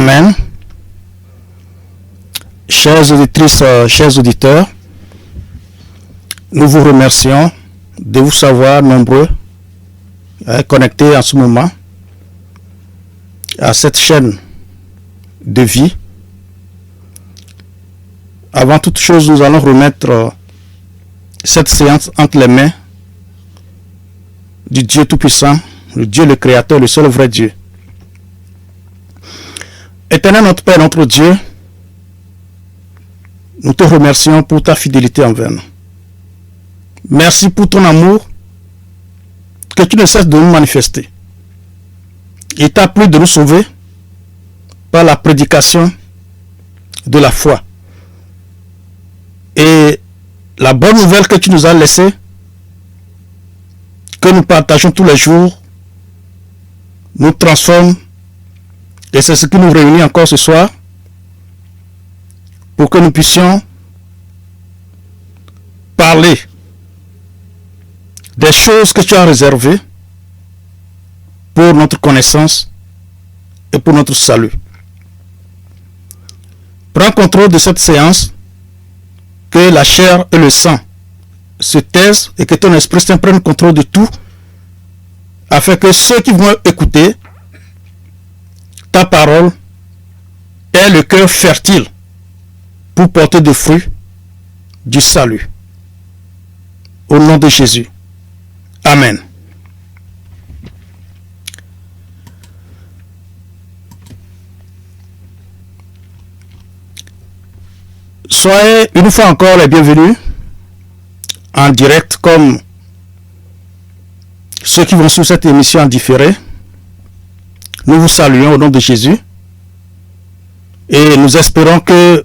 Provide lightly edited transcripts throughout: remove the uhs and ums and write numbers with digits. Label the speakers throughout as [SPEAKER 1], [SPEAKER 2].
[SPEAKER 1] Amen. Chères auditrices, chers auditeurs, nous vous remercions de vous savoir nombreux connectés en ce moment à cette chaîne de vie. Avant toute chose, nous allons remettre cette séance entre les mains du Dieu Tout-Puissant, le Dieu le Créateur, le seul vrai Dieu. Éternel notre Père, notre Dieu, nous te remercions pour ta fidélité envers nous. Merci pour ton amour que tu ne cesses de nous manifester. Il t'a plu de nous sauver par la prédication de la foi. Et la bonne nouvelle que tu nous as laissée, que nous partageons tous les jours, nous transforme, et c'est ce qui nous réunit encore ce soir, pour que nous puissions parler des choses que tu as réservées pour notre connaissance et pour notre salut. Prends contrôle de cette séance, que la chair et le sang se taisent et que ton Esprit Saint prenne contrôle de tout, afin que ceux qui vont écouter ta parole aient le cœur fertile pour porter des fruits du salut. Au nom de Jésus. Amen. Soyez une fois encore les bienvenus en direct comme ceux qui vont suivre cette émission en différé. Nous vous saluons au nom de Jésus et nous espérons que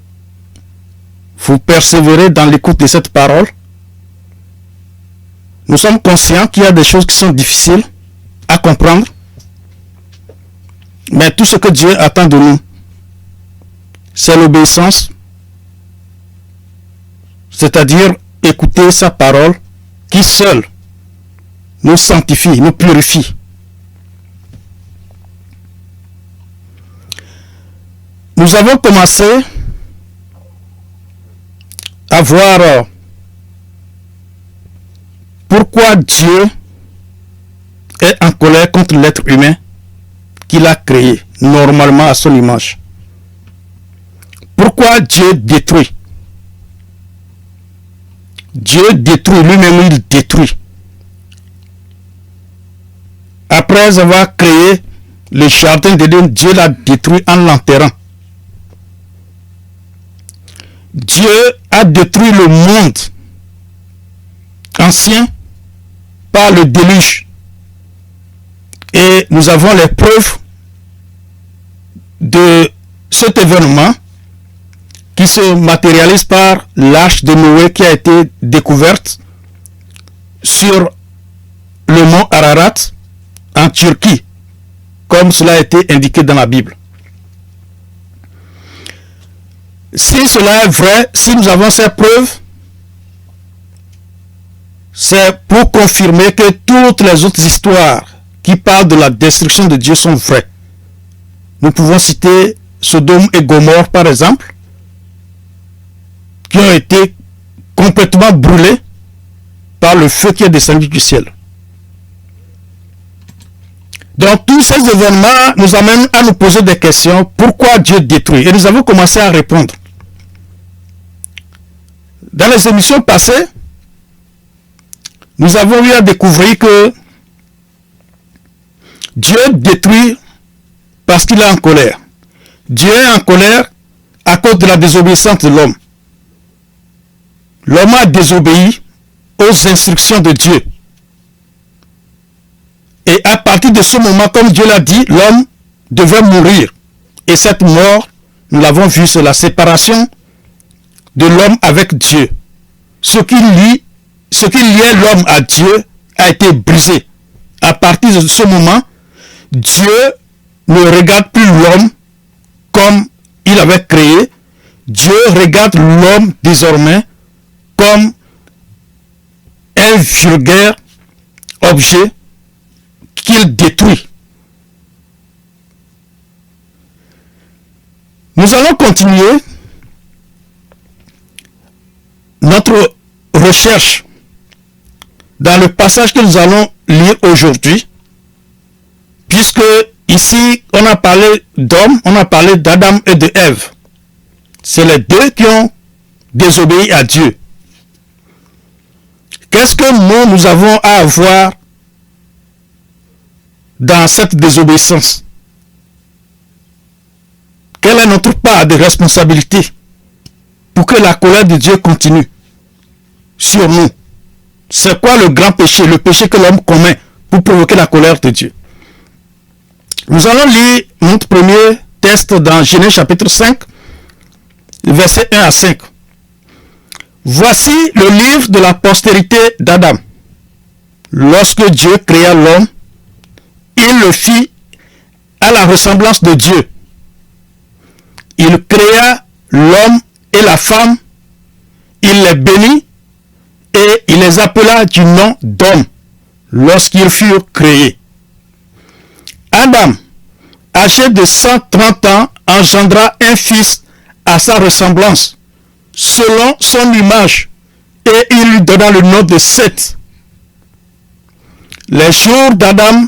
[SPEAKER 1] vous persévérez dans l'écoute de cette parole. Nous sommes conscients qu'il y a des choses qui sont difficiles à comprendre, mais tout ce que Dieu attend de nous, c'est l'obéissance, c'est-à-dire écouter sa parole qui seule nous sanctifie, nous purifie. Nous avons commencé à voir pourquoi Dieu est en colère contre l'être humain qu'il a créé normalement à son image. Pourquoi Dieu détruit. Dieu détruit, lui-même il détruit. Après avoir créé le jardin d'Éden, Dieu l'a détruit en l'enterrant. Dieu a détruit le monde ancien par le déluge. Et nous avons les preuves de cet événement qui se matérialise par l'arche de Noé qui a été découverte sur le mont Ararat en Turquie, comme cela a été indiqué dans la Bible. Si cela est vrai, si nous avons ces preuves, c'est pour confirmer que toutes les autres histoires qui parlent de la destruction de Dieu sont vraies. Nous pouvons citer Sodome et Gomorrhe par exemple, qui ont été complètement brûlés par le feu qui est descendu du ciel. Donc tous ces événements nous amènent à nous poser des questions. Pourquoi Dieu détruit? Et nous avons commencé à répondre. Dans les émissions passées, nous avons eu à découvrir que Dieu détruit parce qu'il est en colère. Dieu est en colère à cause de la désobéissance de l'homme. L'homme a désobéi aux instructions de Dieu. Et à partir de ce moment, comme Dieu l'a dit, l'homme devait mourir. Et cette mort, nous l'avons vu, c'est la séparation de l'homme avec Dieu. Ce qui liait l'homme à Dieu a été brisé. À partir de ce moment, Dieu ne regarde plus l'homme comme il avait créé. Dieu regarde l'homme désormais comme un vulgaire objet qu'il détruit. Nous allons continuer notre recherche dans le passage que nous allons lire aujourd'hui, puisque ici on a parlé d'hommes, on a parlé d'Adam et de Ève. C'est les deux qui ont désobéi à Dieu. Qu'est-ce que nous avons à avoir dans cette désobéissance? Quelle est notre part de responsabilité pour que la colère de Dieu continue sur nous? C'est quoi le grand péché, le péché que l'homme commet pour provoquer la colère de Dieu? Nous allons lire notre premier texte dans Genèse chapitre 5, versets 1 à 5. Voici le livre de la postérité d'Adam. Lorsque Dieu créa l'homme, il le fit à la ressemblance de Dieu. Il créa l'homme et la femme, il les bénit et il les appela du nom d'homme lorsqu'ils furent créés. Adam, âgé de 130 ans, engendra un fils à sa ressemblance, selon son image, et il lui donna le nom de Seth. Les jours d'Adam,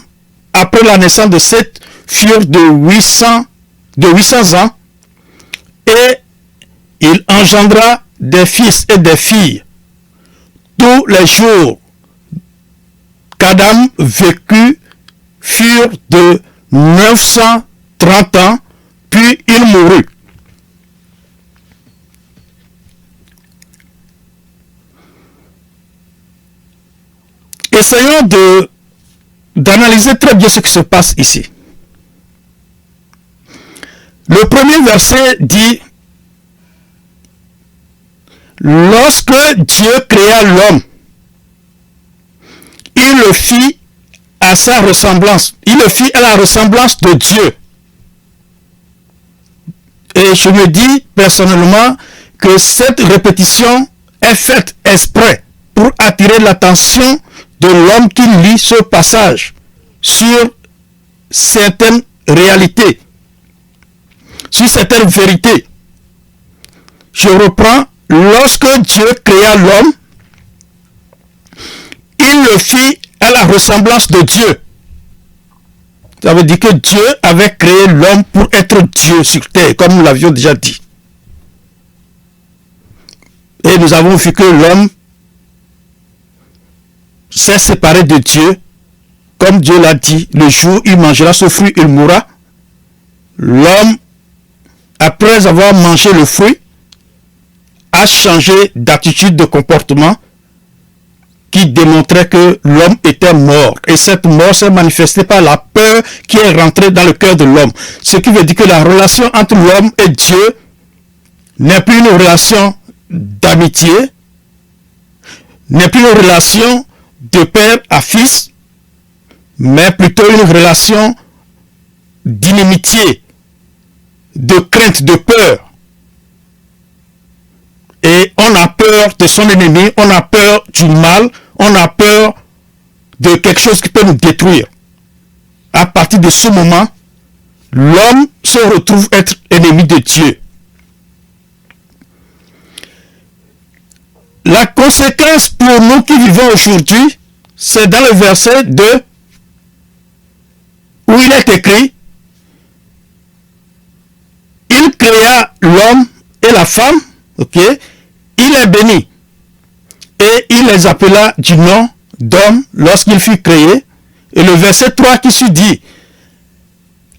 [SPEAKER 1] après la naissance de Seth, furent de 800 ans, et il engendra des fils et des filles. Tous les jours qu'Adam vécut furent de 930 ans, puis il mourut. Essayons d'analyser très bien ce qui se passe ici. Le premier verset dit: lorsque Dieu créa l'homme, il le fit à sa ressemblance. Il le fit à la ressemblance de Dieu. Et je me dis personnellement que cette répétition est faite exprès pour attirer l'attention de l'homme qui lit ce passage sur certaines réalités, sur certaines vérités. Je reprends: lorsque Dieu créa l'homme, il le fit à la ressemblance de Dieu. Ça veut dire que Dieu avait créé l'homme pour être Dieu sur terre, comme nous l'avions déjà dit. Et nous avons vu que l'homme s'est séparé de Dieu, comme Dieu l'a dit: le jour où il mangera ce fruit, il mourra. L'homme, après avoir mangé le fruit, a changé d'attitude, de comportement, qui démontrait que l'homme était mort. Et cette mort s'est manifestée par la peur qui est rentrée dans le cœur de l'homme. Ce qui veut dire que la relation entre l'homme et Dieu n'est plus une relation d'amitié, n'est plus une relation de père à fils, mais plutôt une relation d'inimitié, de crainte, de peur. Et on a peur de son ennemi, on a peur du mal, on a peur de quelque chose qui peut nous détruire. À partir de ce moment, l'homme se retrouve être ennemi de Dieu. La conséquence pour nous qui vivons aujourd'hui, c'est dans le verset 2, où il est écrit: il créa l'homme et la femme, ok, il les bénit et il les appela du nom d'homme lorsqu'il fut créé. Et le verset 3 qui se dit: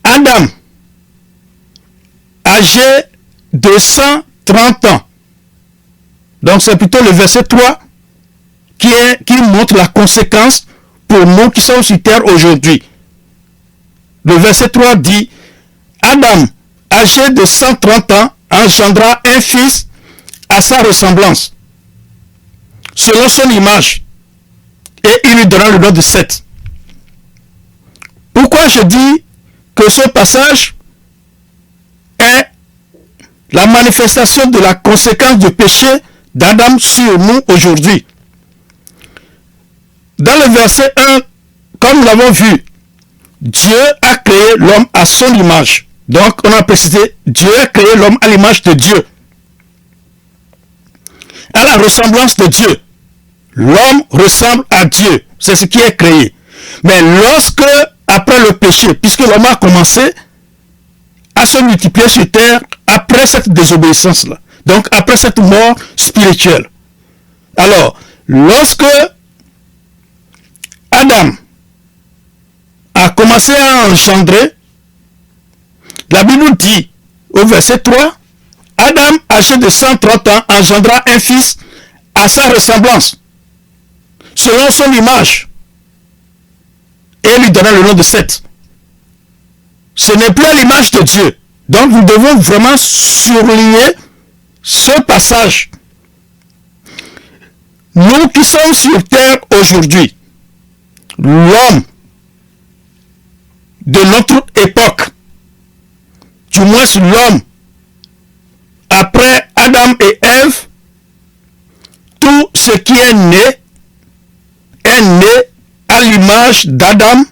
[SPEAKER 1] Adam, âgé de 130 ans. Donc c'est plutôt le verset 3 qui montre la conséquence pour nous qui sommes sur terre aujourd'hui. Le verset 3 dit: Adam, âgé de 130 ans, engendra un fils à sa ressemblance, selon son image, et il lui donna le nom de Seth. Pourquoi je dis que ce passage est la manifestation de la conséquence du péché d'Adam sur nous aujourd'hui? Dans le verset 1, comme nous l'avons vu, Dieu a créé l'homme à son image. Donc, on a précisé, Dieu a créé l'homme à l'image de Dieu, à la ressemblance de Dieu. L'homme ressemble à Dieu. C'est ce qui est créé. Mais lorsque, après le péché, puisque l'homme a commencé à se multiplier sur terre, après cette désobéissance-là, donc après cette mort spirituelle. Alors, lorsque Adam a commencé à engendrer, la Bible dit au verset 3, Adam, âgé de 130 ans, engendra un fils à sa ressemblance, selon son image, et lui donna le nom de Seth. Ce n'est plus à l'image de Dieu. Donc nous devons vraiment surligner ce passage. Nous qui sommes sur terre aujourd'hui, l'homme de notre époque, du moins l'homme après Adam et Ève, tout ce qui est né à l'image d'Adam,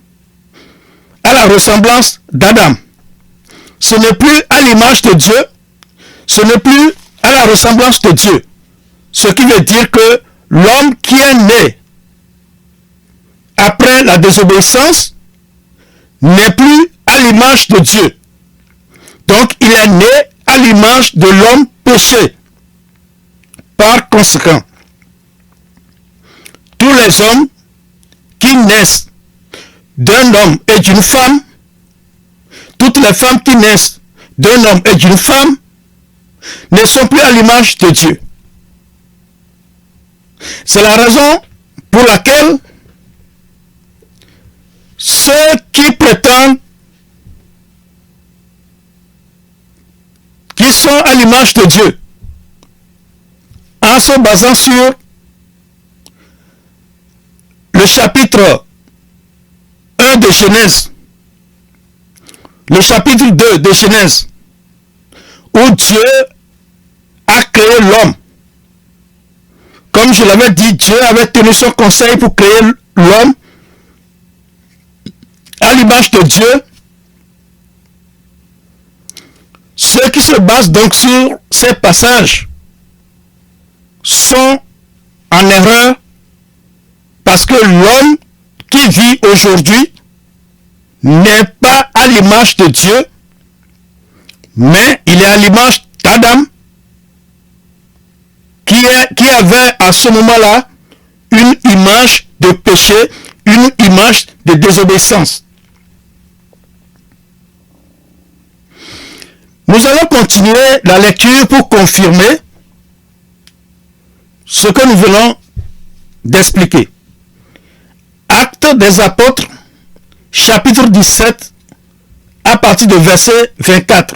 [SPEAKER 1] à la ressemblance d'Adam. Ce n'est plus à l'image de Dieu, ce n'est plus à la ressemblance de Dieu. Ce qui veut dire que l'homme qui est né après la désobéissance n'est plus à l'image de Dieu. Donc il est né à l'image de l'homme péché. Par conséquent, tous les hommes qui naissent d'un homme et d'une femme, toutes les femmes qui naissent d'un homme et d'une femme, ne sont plus à l'image de Dieu. C'est la raison pour laquelle ceux qui prétendent qu'ils sont à l'image de Dieu, en se basant sur le chapitre 1 de Genèse, le chapitre 2 de Genèse, où Dieu a créé l'homme. Comme je l'avais dit, Dieu avait tenu son conseil pour créer l'homme à l'image de Dieu. Ceux qui se basent donc sur ces passages sont en erreur, parce que l'homme qui vit aujourd'hui n'est pas à l'image de Dieu, mais il est à l'image d'Adam, qui avait à ce moment-là une image de péché, une image de désobéissance. Nous allons continuer la lecture pour confirmer ce que nous venons d'expliquer. Actes des Apôtres, chapitre 17, à partir du verset 24.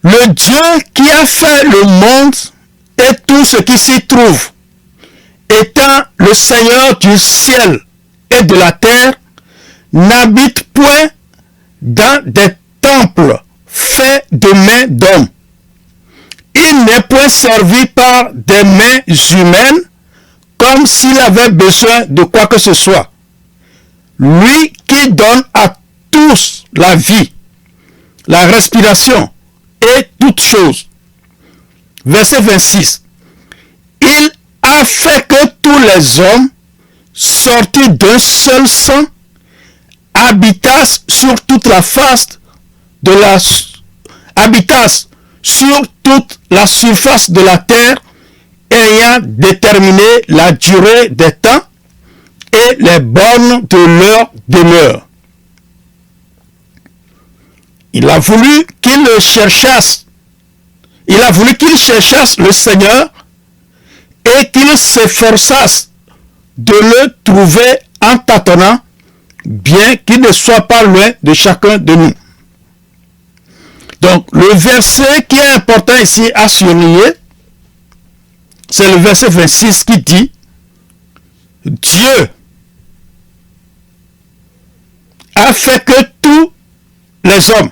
[SPEAKER 1] Le Dieu qui a fait le monde et tout ce qui s'y trouve, étant le Seigneur du ciel et de la terre, n'habite point dans des temples faits de mains d'hommes. Il n'est point servi par des mains humaines comme s'il avait besoin de quoi que ce soit. Lui qui donne à tous la vie, la respiration et toutes choses. Verset 26. Il a fait que tous les hommes, sortis d'un seul sang, habitassent sur toute la face de la sur toute la surface de la terre, ayant déterminé la durée des temps et les bornes de leur demeure. Il a voulu qu'ils le cherchassent. Il a voulu qu'ils cherchassent le Seigneur et qu'ils s'efforçassent de le trouver en tâtonnant, bien qu'il ne soit pas loin de chacun de nous. Donc, le verset qui est important ici à surligner, c'est le verset 26 qui dit « Dieu a fait que tous les hommes,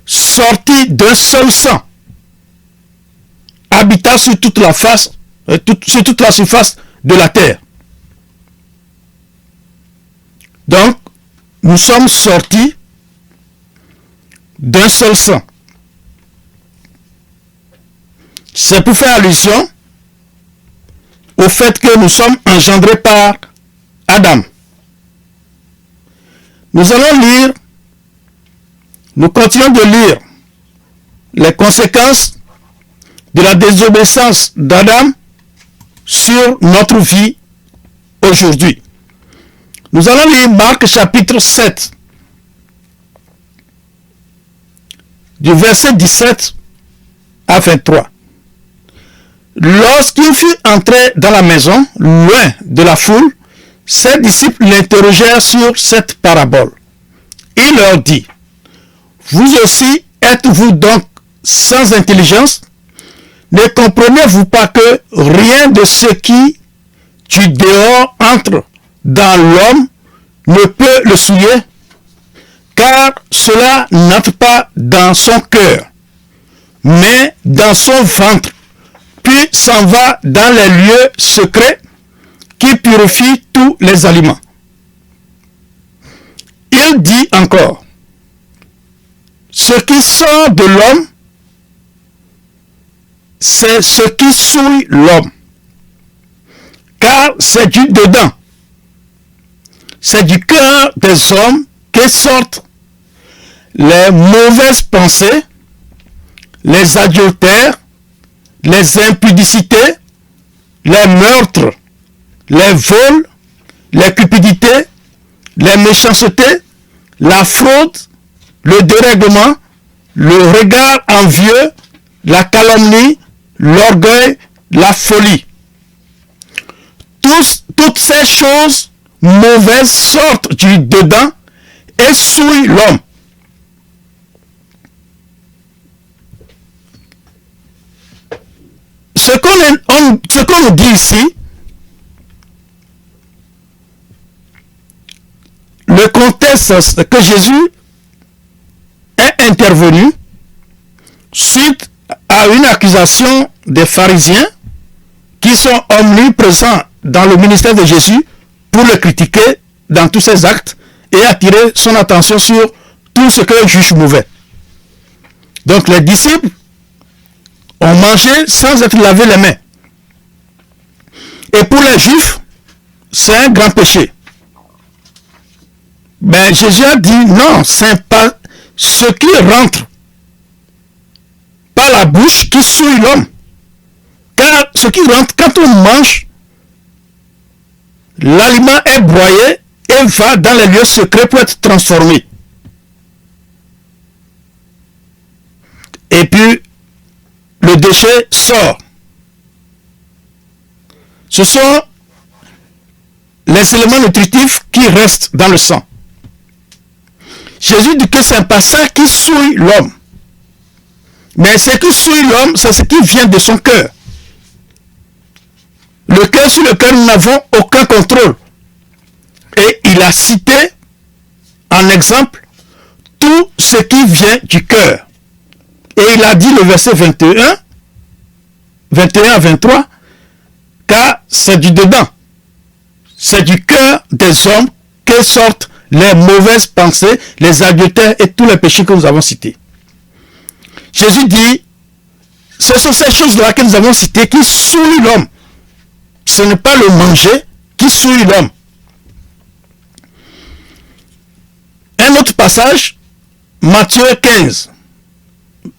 [SPEAKER 1] sortis d'un seul sang, habitant sur toute la face, sur toute la surface de la terre. » Donc, nous sommes sortis d'un seul sang. C'est pour faire allusion au fait que nous sommes engendrés par Adam. Nous allons lire, nous continuons de lire les conséquences de la désobéissance d'Adam sur notre vie aujourd'hui. Nous allons lire Marc chapitre 7, du verset 17 à 23. Lorsqu'il fut entré dans la maison, loin de la foule, ses disciples l'interrogèrent sur cette parabole. Il leur dit, « Vous aussi êtes-vous donc sans intelligence? Ne comprenez-vous pas que rien de ce qui du dehors entre dans l'homme ne peut le souiller, car cela n'entre pas dans son cœur, mais dans son ventre, puis s'en va dans les lieux secrets qui purifient tous les aliments. » Il dit encore, « Ce qui sort de l'homme, c'est ce qui souille l'homme, car c'est du dedans, c'est du cœur des hommes que sortent les mauvaises pensées, les adultères, les impudicités, les meurtres, les vols, les cupidités, les méchancetés, la fraude, le dérèglement, le regard envieux, la calomnie, l'orgueil, la folie. Toutes ces choses mauvaises sortent du dedans et souillent l'homme. Ce qu'on nous dit ici, le contexte que Jésus est intervenu suite à une accusation des pharisiens qui sont omniprésents dans le ministère de Jésus pour le critiquer dans tous ses actes et attirer son attention sur tout ce que juge mauvais. Donc les disciples ont mangé sans être lavé les mains. Et pour les Juifs, c'est un grand péché. Mais Jésus a dit non, c'est pas ce qui rentre par la bouche qui souille l'homme. Car ce qui rentre, quand on mange, l'aliment est broyé et va dans les lieux secrets pour être transformé. Et puis, le déchet sort. Ce sont les éléments nutritifs qui restent dans le sang. Jésus dit que c'est pas ça qui souille l'homme. Mais ce qui souille l'homme, c'est ce qui vient de son cœur. Le cœur sur lequel nous n'avons aucun contrôle. Et il a cité en exemple tout ce qui vient du cœur. Et il a dit le verset 21 à 23, car c'est du dedans. C'est du cœur des hommes que sortent les mauvaises pensées, les adultères et tous les péchés que nous avons cités. Jésus dit, ce sont ces choses-là que nous avons citées qui souillent l'homme. Ce n'est pas le manger qui souille l'homme. Un autre passage, Matthieu 15,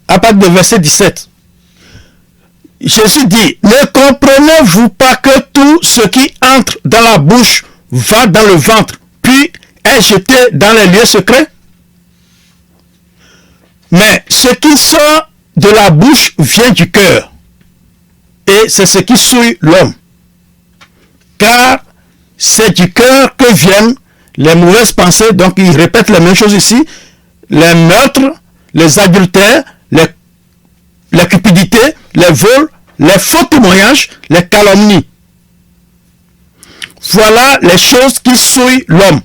[SPEAKER 1] à partir du verset 17. Jésus dit, ne comprenez-vous pas que tout ce qui entre dans la bouche va dans le ventre, puis est jeté dans les lieux secrets? Mais ce qui sort de la bouche vient du cœur, et c'est ce qui souille l'homme. Car c'est du cœur que viennent les mauvaises pensées, donc il répète la même chose ici, les meurtres, les adultères, les cupidités, les vols, les faux témoignages, les calomnies. Voilà les choses qui souillent l'homme.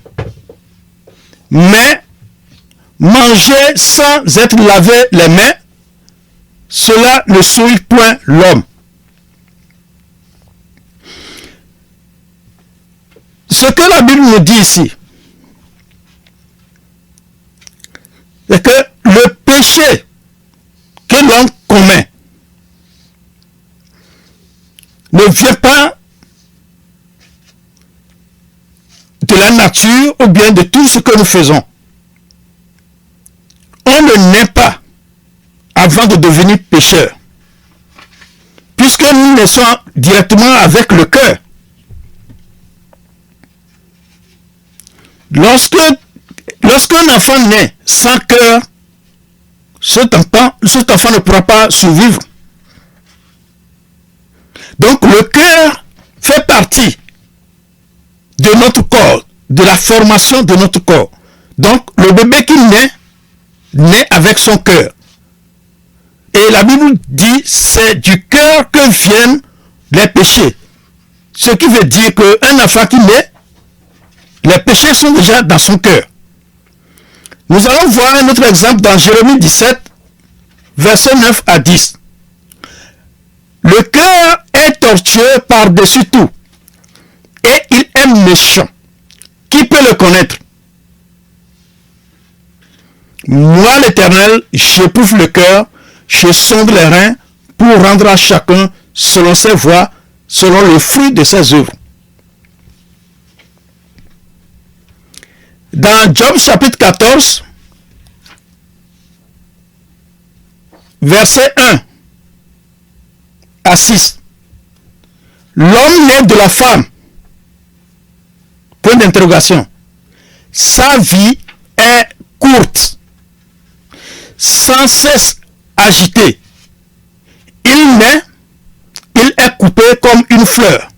[SPEAKER 1] Mais manger sans être lavé les mains, cela ne souille point l'homme. Ce que la Bible nous dit ici, c'est que le péché que l'homme commet ne vient pas de la nature ou bien de tout ce que nous faisons. On ne naît pas avant de devenir pécheur, puisque nous naissons directement avec le cœur. Lorsqu'un enfant naît sans cœur, cet enfant ne pourra pas survivre. Donc le cœur fait partie de notre corps, de la formation de notre corps. Donc le bébé qui naît avec son cœur. Et la Bible dit, c'est du cœur que viennent les péchés. Ce qui veut dire qu'un enfant qui naît, les péchés sont déjà dans son cœur. Nous allons voir un autre exemple dans Jérémie 17, versets 9 à 10. Le cœur est tortueux par-dessus tout, et il est méchant. Qui peut le connaître? Moi, l'Éternel, j'éprouve le cœur, je sonde les reins pour rendre à chacun selon ses voies, selon le fruit de ses œuvres. Dans Job chapitre 14, verset 1 à 6, l'homme naît de la femme. Point d'interrogation. Sa vie est courte, sans cesse agité. Il naît, il est coupé comme une fleur.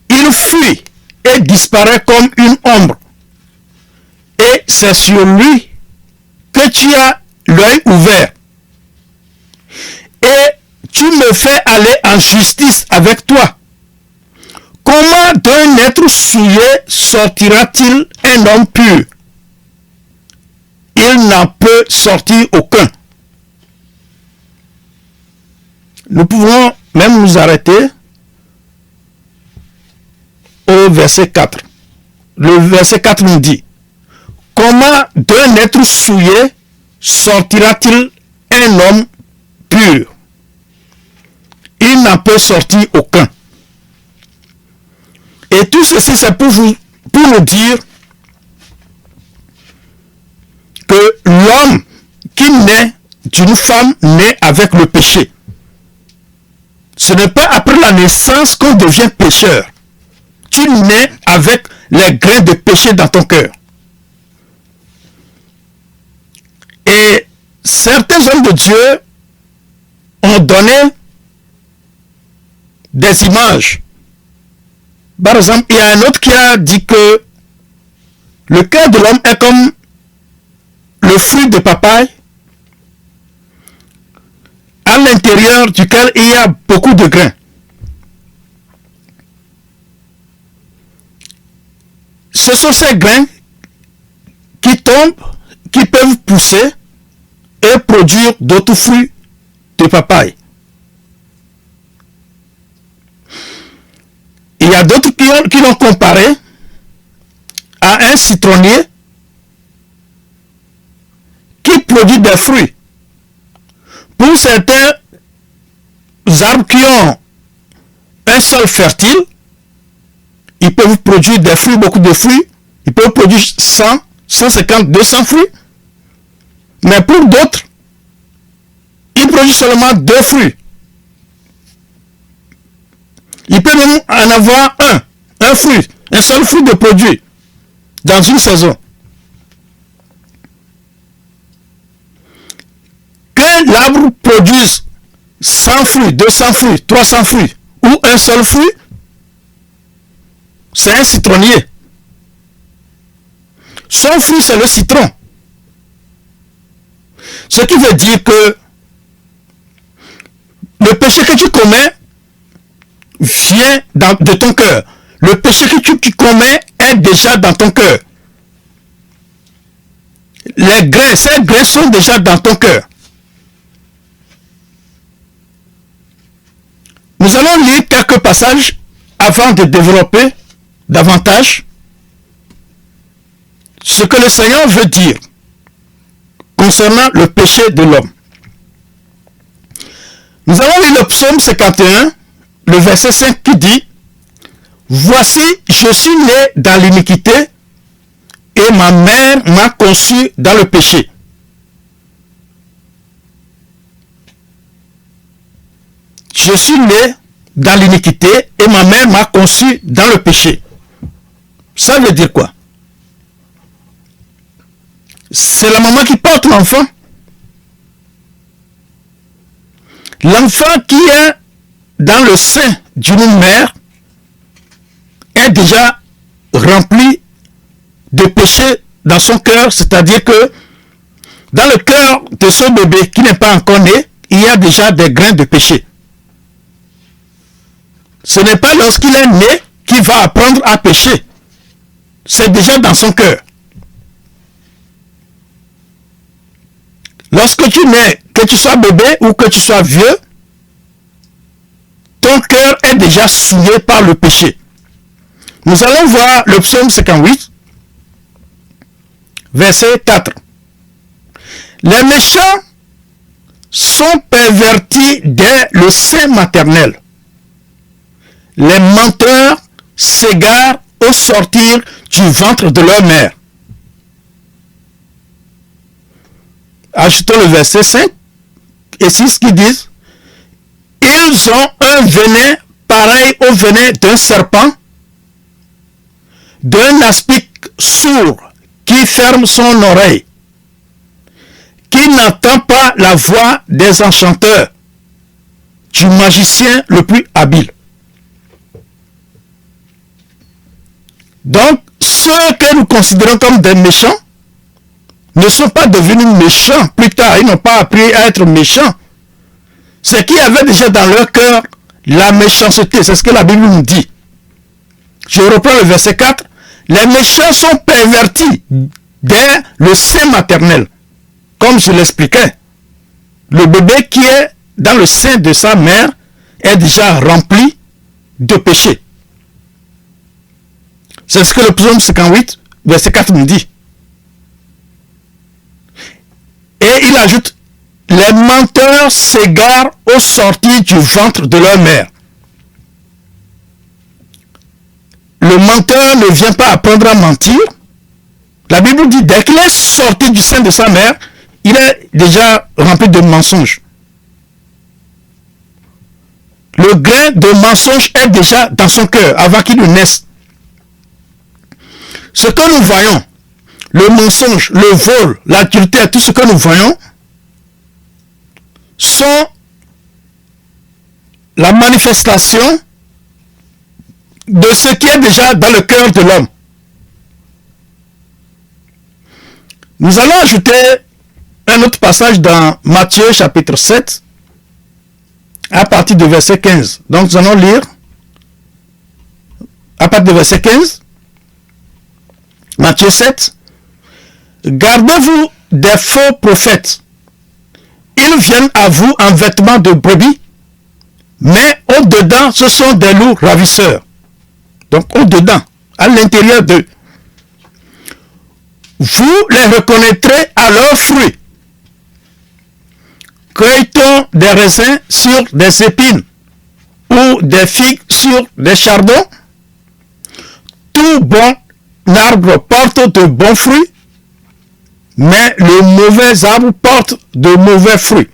[SPEAKER 1] Il fuit et disparaît comme une ombre. Et c'est sur lui que tu as l'œil ouvert. Et tu me fais aller en justice avec toi. Comment d'un être souillé sortira-t-il un homme pur? Il n'en peut sortir aucun. Nous pouvons même nous arrêter au verset 4. Le verset 4 nous dit, comment d'un être souillé sortira-t-il un homme pur? Il n'en peut sortir aucun. Et tout ceci, c'est pour nous dire que l'homme qui naît d'une femme naît avec le péché. Ce n'est pas après la naissance qu'on devient pécheur. Tu nais avec les grains de péché dans ton cœur. Et certains hommes de Dieu ont donné des images. Par exemple, il y a un autre qui a dit que le cœur de l'homme est comme le fruit de papaye, à l'intérieur duquel il y a beaucoup de grains. Ce sont ces grains qui tombent, qui peuvent pousser et produire d'autres fruits de papaye. Il y a d'autres qui l'ont comparé à un citronnier qui produit des fruits. Pour certains arbres qui ont un sol fertile, ils peuvent produire des fruits, beaucoup de fruits. Ils peuvent produire 100, 150, 200 fruits. Mais pour d'autres, ils produisent seulement 2 fruits. Il peut même en avoir un fruit, un seul fruit de produit dans une saison. Que l'arbre produise 100 fruits, 200 fruits, 300 fruits ou un seul fruit, c'est un citronnier. Son fruit, c'est le citron. Ce qui veut dire que le péché que tu commets vient de ton cœur. Le péché que tu commets est déjà dans ton cœur. Les grains, ces grains sont déjà dans ton cœur. Nous allons lire quelques passages avant de développer davantage ce que le Seigneur veut dire concernant le péché de l'homme. Nous avons lu le psaume 51, le verset 5 qui dit « Voici, je suis né dans l'iniquité et ma mère m'a conçu dans le péché. » Je suis né dans l'iniquité et ma mère m'a conçu dans le péché. Ça veut dire quoi? C'est la maman qui porte l'enfant. L'enfant qui est dans le sein d'une mère est déjà rempli de péché dans son cœur, c'est-à-dire que dans le cœur de ce bébé qui n'est pas encore né, il y a déjà des grains de péché. Ce n'est pas lorsqu'il est né qu'il va apprendre à pécher. C'est déjà dans son cœur. Lorsque tu nais, que tu sois bébé ou que tu sois vieux, ton cœur est déjà souillé par le péché. Nous allons voir le psaume 58, verset 4. Les méchants sont pervertis dès le sein maternel. Les menteurs s'égarent au sortir du ventre de leur mère. Ajoutons le verset 5 et 6 qui disent « Ils ont un venin pareil au venin d'un serpent, d'un aspic sourd qui ferme son oreille, qui n'entend pas la voix des enchanteurs, du magicien le plus habile. » Donc, ceux que nous considérons comme des méchants ne sont pas devenus méchants plus tard. Ils n'ont pas appris à être méchants. C'est qu'ils avaient déjà dans leur cœur la méchanceté. C'est ce que la Bible nous dit. Je reprends le verset 4. Les méchants sont pervertis dès le sein maternel. Comme je l'expliquais, le bébé qui est dans le sein de sa mère est déjà rempli de péché. C'est ce que le psaume 58, verset 4 nous dit. Et il ajoute, les menteurs s'égarent au sortir du ventre de leur mère. Le menteur ne vient pas apprendre à mentir. La Bible dit, dès qu'il est sorti du sein de sa mère, il est déjà rempli de mensonges. Le grain de mensonge est déjà dans son cœur avant qu'il ne naisse. Ce que nous voyons, le mensonge, le vol, l'adultère, tout ce que nous voyons, sont la manifestation de ce qui est déjà dans le cœur de l'homme. Nous allons ajouter un autre passage dans Matthieu chapitre 7, à partir du verset 15. Donc nous allons lire à partir du verset 15. Matthieu 7. Gardez-vous des faux prophètes. Ils viennent à vous en vêtements de brebis, mais au-dedans, ce sont des loups ravisseurs. Donc au-dedans, à l'intérieur d'eux. Vous les reconnaîtrez à leurs fruits. Cueille-t-on des raisins sur des épines ou des figues sur des chardons? Tout bon arbre porte de bons fruits, mais le mauvais arbre porte de mauvais fruits.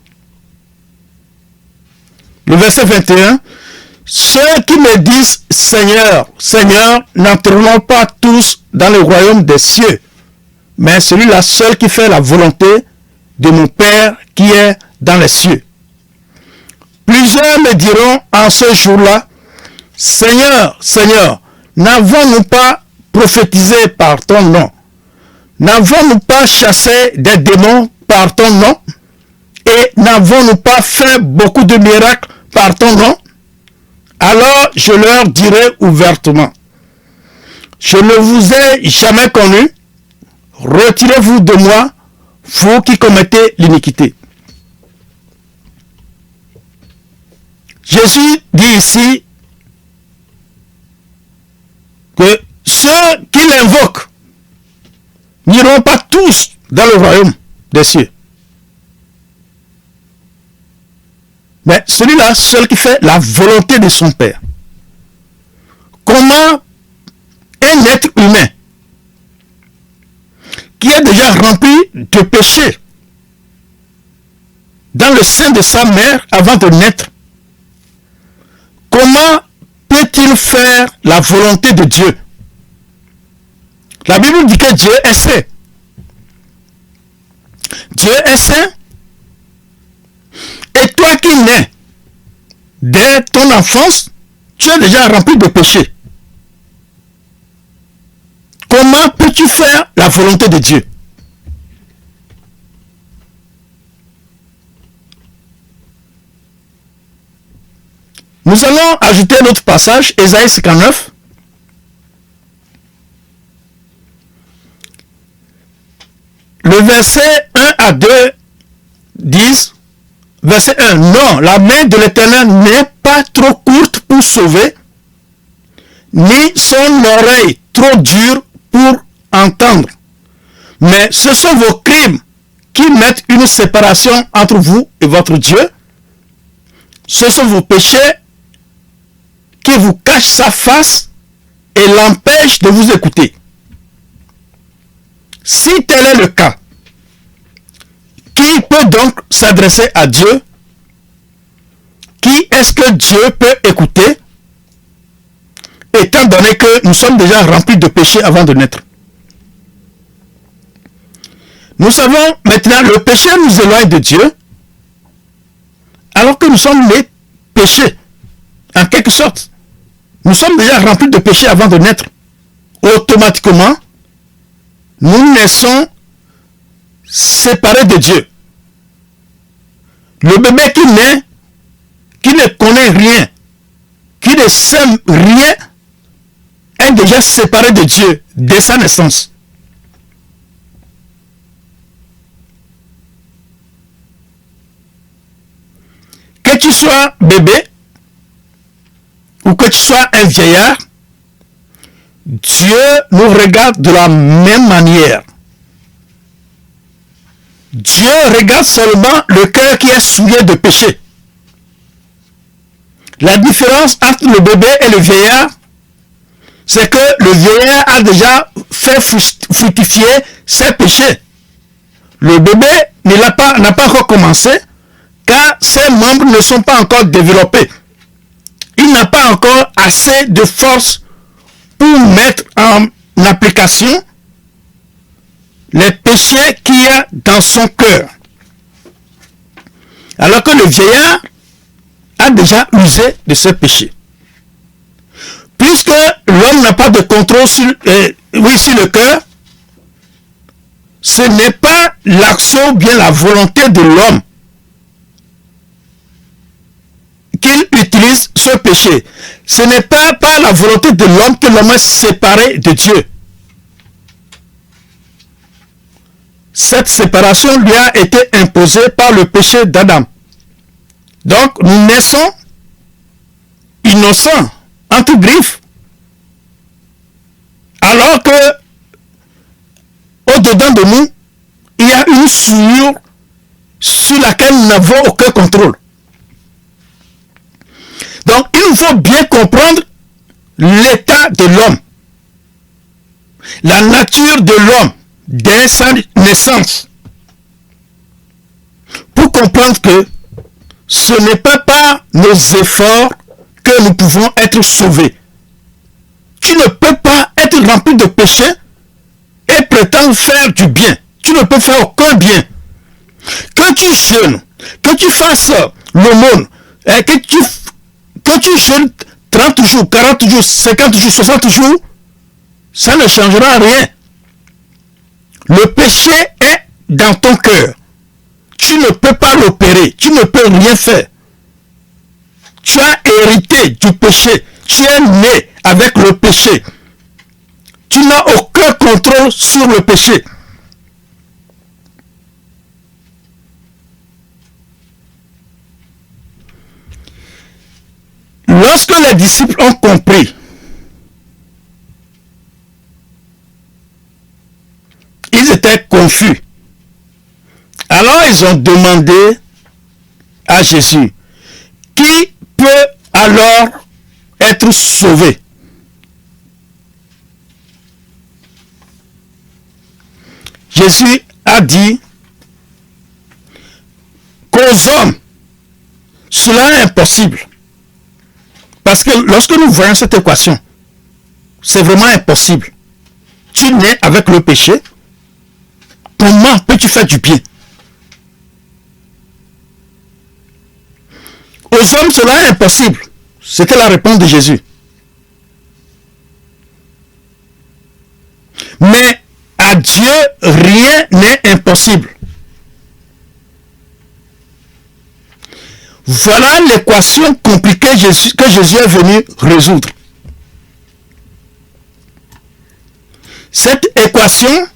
[SPEAKER 1] Le verset 21. Ceux qui me disent Seigneur, Seigneur, n'entreront pas tous dans le royaume des cieux, mais celui-là seul qui fait la volonté de mon Père qui est dans les cieux. Plusieurs me diront en ce jour-là, Seigneur, Seigneur, n'avons-nous pas prophétisé par ton nom? N'avons-nous pas chassé des démons par ton nom? Et n'avons-nous pas fait beaucoup de miracles par ton nom? Alors je leur dirai ouvertement, je ne vous ai jamais connu, retirez-vous de moi, vous qui commettez l'iniquité. Jésus dit ici que ceux qui l'invoquent n'iront pas tous dans le royaume des cieux. Mais celui-là, seul qui fait la volonté de son Père. Comment un être humain qui est déjà rempli de péché dans le sein de sa mère avant de naître, comment peut-il faire la volonté de Dieu? La Bible dit que Dieu est saint. Dieu est saint. Et toi qui nais dès ton enfance, tu es déjà rempli de péché. Comment peux-tu faire la volonté de Dieu? Nous allons ajouter un autre passage, Ésaïe 59. Le verset 1 à 2 disent, verset 1, non, la main de l'Éternel n'est pas trop courte pour sauver, ni son oreille trop dure pour entendre. Mais ce sont vos crimes qui mettent une séparation entre vous et votre Dieu. Ce sont vos péchés qui vous cachent sa face et l'empêchent de vous écouter. Si tel est le cas, qui peut donc s'adresser à Dieu? Qui est-ce que Dieu peut écouter? Étant donné que nous sommes déjà remplis de péché avant de naître. Nous savons maintenant, le péché nous éloigne de Dieu, alors que nous sommes nés péchés, en quelque sorte. Nous sommes déjà remplis de péché avant de naître. Automatiquement, nous naissons séparés de Dieu. Le bébé qui naît, qui ne connaît rien, qui ne sait rien, est déjà séparé de Dieu dès sa naissance. Que tu sois bébé ou que tu sois un vieillard, Dieu nous regarde de la même manière. Dieu regarde seulement le cœur qui est souillé de péché. La différence entre le bébé et le vieillard, c'est que le vieillard a déjà fait fructifier ses péchés. Le bébé n'a pas encore commencé, car ses membres ne sont pas encore développés. Il n'a pas encore assez de force pour mettre en application les péchés qu'il y a dans son cœur. Alors que le vieillard a déjà usé de ses péchés. Puisque l'homme n'a pas de contrôle sur le cœur, ce n'est pas l'action ou bien la volonté de l'homme qu'il utilise ce péché. Ce n'est pas par la volonté de l'homme que l'homme est séparé de Dieu. Cette séparation lui a été imposée par le péché d'Adam. Donc nous naissons innocents, entre griffes, alors que au-dedans de nous, il y a une souillure sur laquelle nous n'avons aucun contrôle. Donc il nous faut bien comprendre l'état de l'homme, la nature de l'homme dès sa naissance, pour comprendre que ce n'est pas par nos efforts que nous pouvons être sauvés. Tu ne peux pas être rempli de péché et prétendre faire du bien. Tu ne peux faire aucun bien. Que tu jeûnes, que tu fasses l'aumône, que tu jeûnes 30 jours, 40 jours, 50 jours, 60 jours, ça ne changera rien. Le péché est dans ton cœur. Tu ne peux pas l'opérer. Tu ne peux rien faire. Tu as hérité du péché. Tu es né avec le péché. Tu n'as aucun contrôle sur le péché. Lorsque les disciples ont compris, ils étaient confus. Alors ils ont demandé à Jésus, qui peut alors être sauvé? Jésus a dit qu'aux hommes, cela est impossible. Parce que lorsque nous voyons cette équation, c'est vraiment impossible. Tu nais avec le péché. Comment peux-tu faire du bien? Aux hommes, cela est impossible. C'était la réponse de Jésus. Mais à Dieu, rien n'est impossible. Voilà l'équation compliquée que Jésus est venu résoudre. Cette équation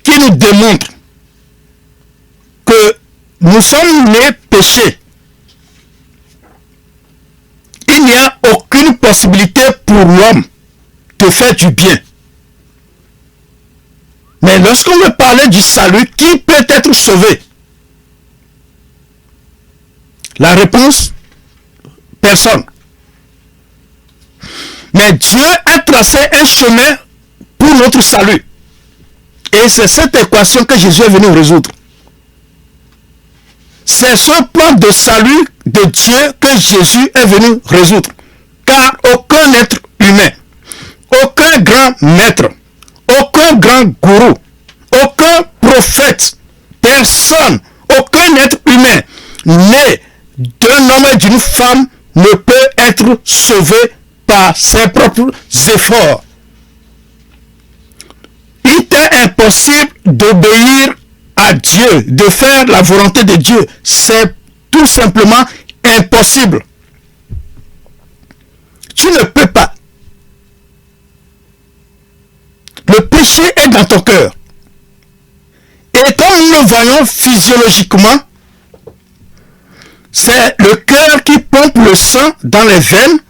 [SPEAKER 1] qui nous démontre que nous sommes nés péchés. Il n'y a aucune possibilité pour l'homme de faire du bien. Mais lorsqu'on veut parler du salut, qui peut être sauvé? La réponse, personne. Mais Dieu a tracé un chemin pour notre salut. Et c'est cette équation que Jésus est venu résoudre. C'est ce plan de salut de Dieu que Jésus est venu résoudre. Car aucun être humain, aucun grand maître, aucun grand gourou, aucun prophète, personne, aucun être humain né d'un homme et d'une femme ne peut être sauvé par ses propres efforts. Il est impossible d'obéir à Dieu, de faire la volonté de Dieu. C'est tout simplement impossible. Tu ne peux pas. Le péché est dans ton cœur. Et comme nous le voyons physiologiquement, c'est le cœur qui pompe le sang dans les veines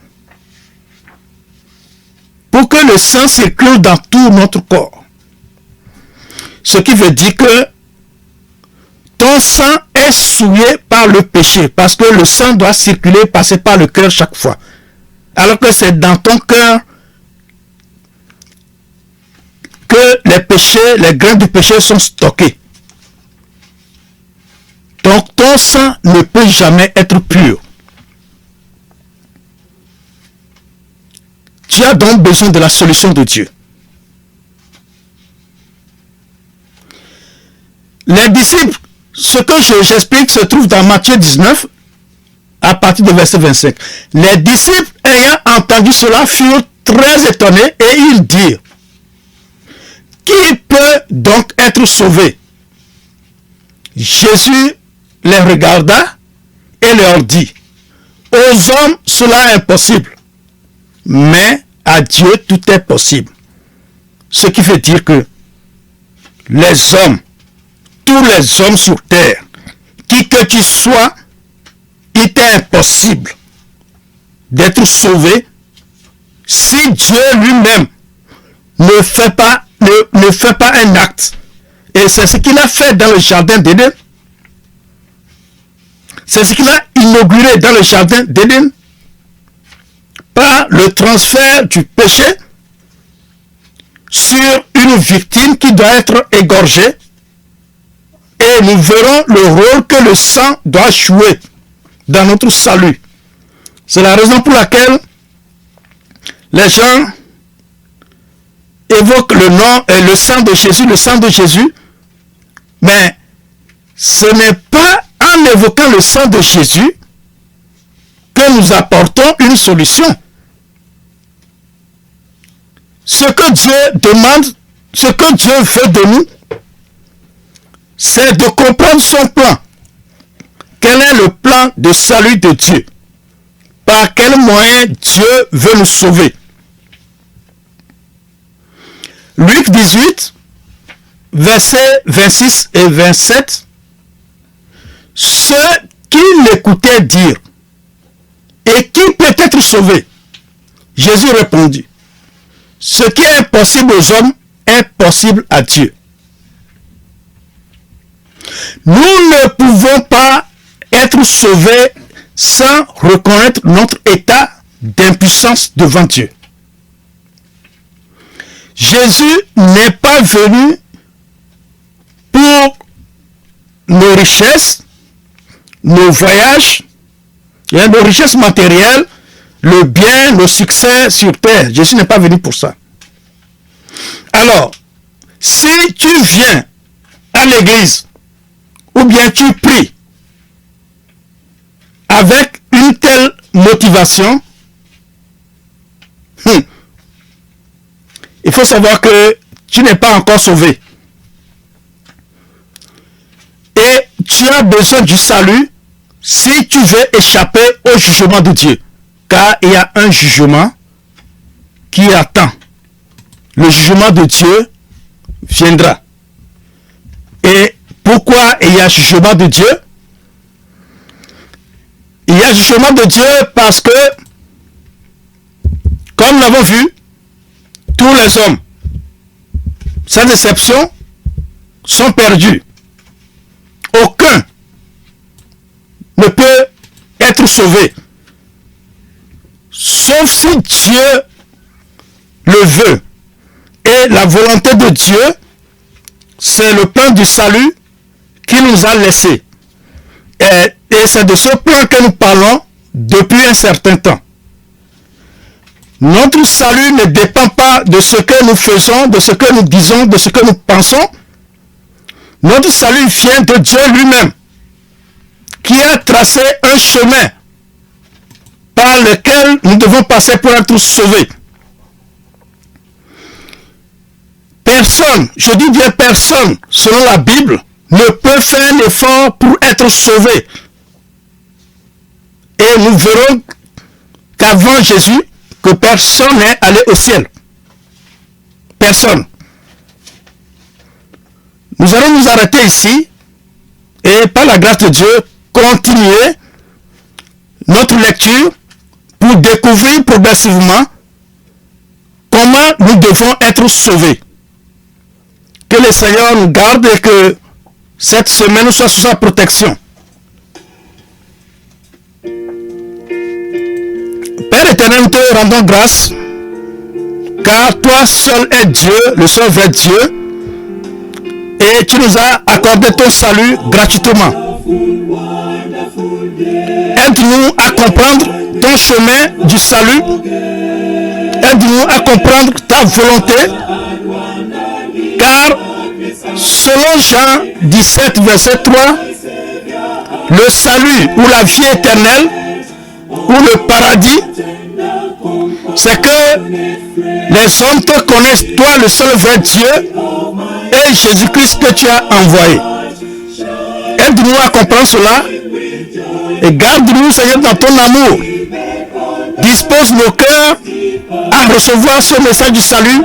[SPEAKER 1] pour que le sang circule dans tout notre corps. Ce qui veut dire que ton sang est souillé par le péché parce que le sang doit circuler, passer par le cœur chaque fois. Alors que c'est dans ton cœur que les péchés, les grains du péché sont stockés. Donc ton sang ne peut jamais être pur. Tu as donc besoin de la solution de Dieu. Les disciples, ce que j'explique se trouve dans Matthieu 19, à partir du verset 25. Les disciples ayant entendu cela furent très étonnés et ils dirent: qui peut donc être sauvé? Jésus les regarda et leur dit: aux hommes cela est impossible, mais à Dieu tout est possible. Ce qui veut dire que les hommes, tous les hommes sur terre, qui que tu sois, il est impossible d'être sauvé si Dieu lui-même ne fait pas un acte. Et c'est ce qu'il a fait dans le jardin d'Éden. C'est ce qu'il a inauguré dans le jardin d'Éden par le transfert du péché sur une victime qui doit être égorgée. Et nous verrons le rôle que le sang doit jouer dans notre salut. C'est la raison pour laquelle les gens évoquent le nom et le sang de Jésus, mais ce n'est pas en évoquant le sang de Jésus que nous apportons une solution. Ce que Dieu demande, ce que Dieu veut de nous, c'est de comprendre son plan. Quel est le plan de salut de Dieu? Par quel moyen Dieu veut nous sauver? Luc 18, versets 26 et 27. Ceux qui l'écoutaient dire: et qui peut être sauvé? Jésus répondit: ce qui est impossible aux hommes est possible à Dieu. Nous ne pouvons pas être sauvés sans reconnaître notre état d'impuissance devant Dieu. Jésus n'est pas venu pour nos richesses, nos voyages, nos richesses matérielles, le bien, le succès sur terre. Jésus n'est pas venu pour ça. Alors, si tu viens à l'église, ou bien tu pries avec une telle motivation, il faut savoir que tu n'es pas encore sauvé. Et tu as besoin du salut si tu veux échapper au jugement de Dieu. Car il y a un jugement qui attend. Le jugement de Dieu viendra. Et pourquoi il y a jugement de Dieu? Il y a jugement de Dieu parce que, comme nous l'avons vu, tous les hommes, sans exception, sont perdus. Aucun ne peut être sauvé. Sauf si Dieu le veut. Et la volonté de Dieu, c'est le plan du salut qu'il nous a laissé. Et c'est de ce plan que nous parlons depuis un certain temps. Notre salut ne dépend pas de ce que nous faisons, de ce que nous disons, de ce que nous pensons. Notre salut vient de Dieu lui-même, qui a tracé un chemin par lequel nous devons passer pour être sauvés. Personne, je dis bien personne, selon la Bible, ne peut faire l'effort pour être sauvé. Et nous verrons qu'avant Jésus, que personne n'est allé au ciel. Personne. Nous allons nous arrêter ici et par la grâce de Dieu, continuer notre lecture pour découvrir progressivement comment nous devons être sauvés. Que le Seigneur nous garde et que cette semaine soit sous sa protection. Père éternel, nous te rendons grâce, car toi seul es Dieu, le seul vrai Dieu, et tu nous as accordé ton salut gratuitement. Aide-nous à comprendre ton chemin du salut. Aide-nous à comprendre ta volonté, car selon Jean 17, verset 3, le salut ou la vie éternelle ou le paradis, c'est que les hommes te connaissent, toi le seul vrai Dieu, et Jésus-Christ que tu as envoyé. Aide-nous à comprendre cela et garde-nous, Seigneur, dans ton amour. Dispose nos cœurs à recevoir ce message du salut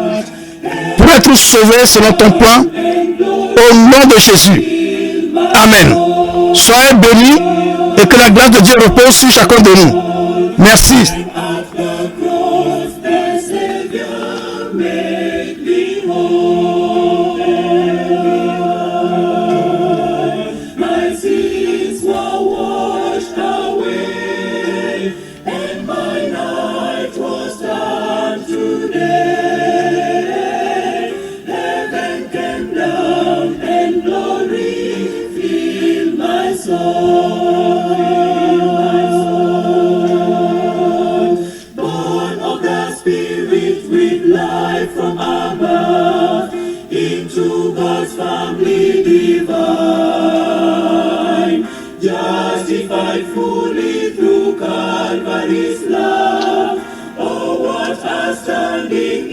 [SPEAKER 1] pour être sauvés selon ton plan, au nom de Jésus. Amen. Soyez bénis et que la grâce de Dieu repose sur chacun de nous. Merci.
[SPEAKER 2] Justified fully through Calvary's love. Oh, what a standing